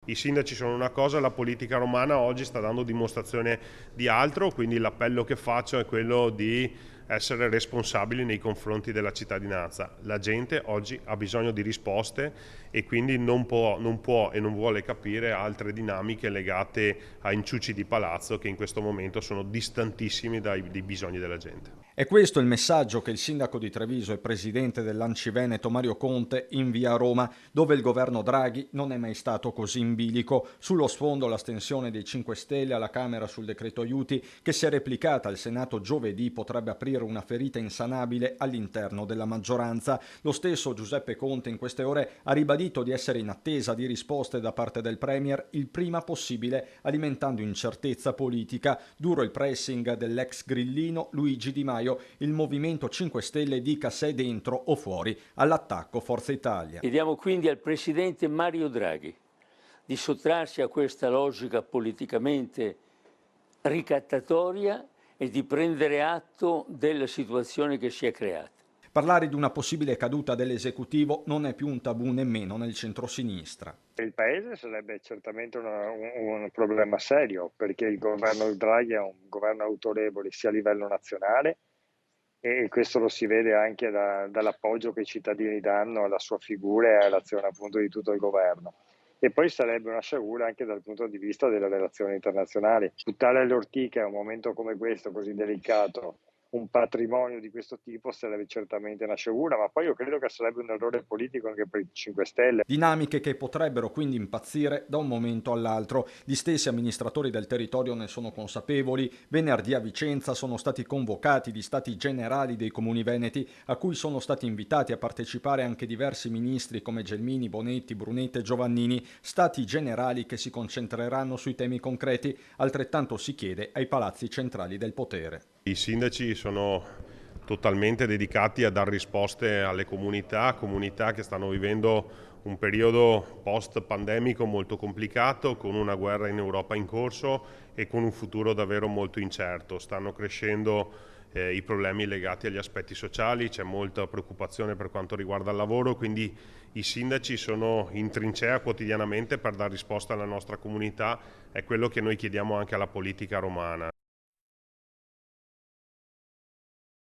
I sindaci sono una cosa, la politica romana oggi sta dando dimostrazione di altro, quindi l'appello che faccio è quello di essere responsabili nei confronti della cittadinanza. La gente oggi ha bisogno di risposte e quindi non può e non vuole capire altre dinamiche legate a inciuci di palazzo che in questo momento sono distantissimi dai bisogni della gente. È questo il messaggio che il sindaco di Treviso e presidente dell'Anci Veneto Mario Conte invia a Roma, dove il governo Draghi non è mai stato così in bilico. Sullo sfondo l'astensione dei 5 Stelle alla Camera sul decreto aiuti, che se replicata al Senato giovedì potrebbe aprire una ferita insanabile all'interno della maggioranza. Lo stesso Giuseppe Conte in queste ore ha ribadito di essere in attesa di risposte da parte del Premier il prima possibile, alimentando incertezza politica. Duro il pressing dell'ex grillino Luigi Di Maio. Il Movimento 5 Stelle dica se è dentro o fuori all'attacco Forza Italia. Chiediamo quindi al Presidente Mario Draghi di sottrarsi a questa logica politicamente ricattatoria e di prendere atto della situazione che si è creata. Parlare di una possibile caduta dell'esecutivo non è più un tabù nemmeno nel centrosinistra. Il Paese sarebbe certamente un problema serio, perché il governo Draghi è un governo autorevole sia a livello nazionale, e questo lo si vede anche dall'appoggio che i cittadini danno alla sua figura e all'azione appunto di tutto il governo. E poi sarebbe una sciagura anche dal punto di vista delle relazioni internazionali. Buttare alle ortiche a un momento come questo, così delicato, un patrimonio di questo tipo sarebbe certamente una sciagura, ma poi io credo che sarebbe un errore politico anche per i 5 Stelle. Dinamiche che potrebbero quindi impazzire da un momento all'altro. Gli stessi amministratori del territorio ne sono consapevoli. Venerdì a Vicenza sono stati convocati gli stati generali dei comuni veneti, a cui sono stati invitati a partecipare anche diversi ministri come Gelmini, Bonetti, Brunetta e Giovannini, stati generali che si concentreranno sui temi concreti. Altrettanto si chiede ai palazzi centrali del potere. I sindaci sono totalmente dedicati a dare risposte alle comunità che stanno vivendo un periodo post-pandemico molto complicato, con una guerra in Europa in corso e con un futuro davvero molto incerto. Stanno crescendo i problemi legati agli aspetti sociali, c'è molta preoccupazione per quanto riguarda il lavoro, quindi i sindaci sono in trincea quotidianamente per dare risposta alla nostra comunità, è quello che noi chiediamo anche alla politica romana.